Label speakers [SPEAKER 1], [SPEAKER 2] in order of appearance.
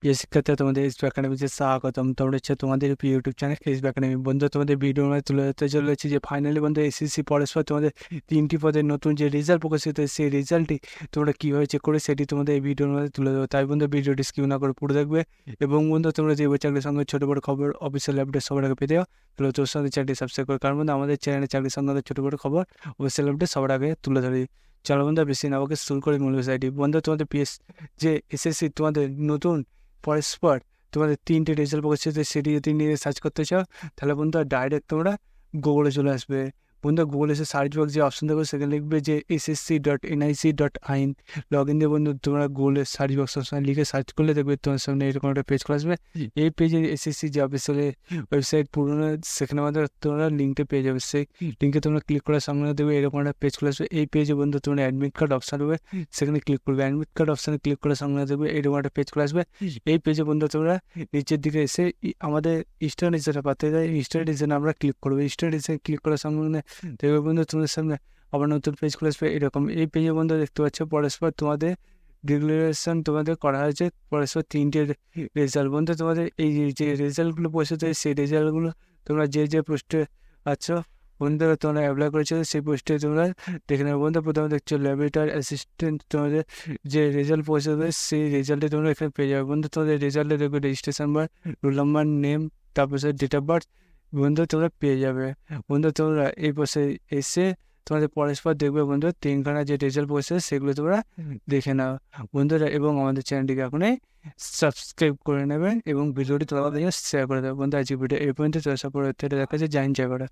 [SPEAKER 1] প্রিয় শিক্ষার্থী, তোমাদের এসবি একাডেমিতে স্বাগতম। তোমরা হচ্ছে তোমাদের প্রিয় ইউটিউব চ্যানেল এসবি একাডেমি। বন্ধু, তোমাদের ভিডিও আমরা তুলে ধরতে চলেছি যে ফাইনালি বন্ধু এসএসসি পরস্পর তোমাদের 3টি পদের নতুন যে রেজাল্ট প্রকাশিত হয়েছে, সেই রেজাল্টটি তোমরা কীভাবে চেক করে সেটি তোমাদের এই ভিডিওর মধ্যে তুলে দেবো। তাই বন্ধু ভিডিওটি স্কিপ না করে পুরো দেখবে। এবং বন্ধু, তোমরা যে চাকরির সঙ্গে ছোটো বড়ো খবর অফিসিয়াল আপডেট সবার আগে পেতে যাও, তাহলে তোর সঙ্গে চ্যানেলটি সাবস্ক্রাইব করে। কারণ বন্ধু আমাদের চ্যানেলে চাকরির সঙ্গে ছোটো বড়ো খবর অফিসিয়াল আপডেট সবার আগে তুলে ধরি। চলো বন্ধু, বেশি না আমাকে শুরু করে মূল বিষয়টি। বন্ধু, তোমাদের যে এসএসসি তোমাদের নতুন পরস্পর তোমাদের 3টে রেজাল্ট প্রকাশিত, সেটি যদি নিয়ে সার্চ করতে চাও, তাহলে বন্ধু ডাইরেক্ট তোমরা গুগলে চলে আসবে। বন্ধু গুগলে এসে সার্চ বক্স যে অপশন থাকবে সেখানে লিখবে যে ssc.nic.in। লগ ইন দিয়ে বন্ধু তোমরা গুগলে সার্চ বক্স অপশন লিখে সার্চ করলে দেখবে তোমার সামনে এরকম একটা পেজ খোলা আসবে। এই পেজে এসএসসি যে অফিসিয়াল ওয়েবসাইট পুরোনো, সেখানে আমাদের তোমরা লিঙ্কটা পেয়ে যাবে। সেই লিঙ্কে তোমরা ক্লিক করার সঙ্গে দেখবে এরকম একটা পেজ খোলা আসবে। এই পেজে বন্ধু তোমরা অ্যাডমিট কার্ড অপশন হবে, সেখানে ক্লিক করবে। অ্যাডমিট কার্ড অপশানে ক্লিক করার সঙ্গে দেখবে এরকম একটা পেজ খোলা আসবে। এই পেজে বন্ধু তোমরা নিচের দিকে এসে আমাদের স্টুডেন্ট হিসেবে পাতে যায়, স্টুডেন্ট হিসেবে আমরা ক্লিক করবো। স্টুডেন্ট হিসেবে ক্লিক করার সঙ্গে দেখবে বন্ধু তোমাদের সামনে আবার নতুন পেজ খুলে আসবে এরকম। এই পেজে বন্ধু দেখতে পাচ্ছ পরস্পর তোমাদের ডিক্লারেশন তোমাদের করা হয়েছে, পরস্পর 3টে রেজাল্ট। বন্ধু তোমাদের এই যে রেজাল্টগুলো পৌঁছাতে হয়, সেই রেজাল্টগুলো তোমরা যে পোস্টে আছো বন্ধুরা তোমরা অ্যাপ্লাই করেছো, সেই পোস্টে তোমরা দেখে নেবে। বন্ধু প্রথমে দেখছো ল্যাবরেটরি অ্যাসিস্ট্যান্ট, তোমাদের যে রেজাল্ট পৌঁছাবে সেই রেজাল্টে তোমরা এখানে পেয়ে যাবে। বন্ধু তোমাদের রেজাল্টে দেখবে registration number, roll number, name, তারপর ডেট অফ বার্থ বন্ধু তোমরা পেয়ে যাবে। বন্ধু তোমরা এই পাশে এসে তোমাদের পরস্পর দেখবে বন্ধু 3খানা যে রেজাল্ট পৌঁছে সেগুলো তোমরা দেখে নাও বন্ধুরা। এবং আমাদের চ্যানেলটিকে এখনই সাবস্ক্রাইব করে নেবে এবং ভিডিওটি তোমাদের শেয়ার করে দেবে। বন্ধু আজকে ভিডিও এই পর্যন্ত, দেখা যাচ্ছে। জয়েন জয় করা।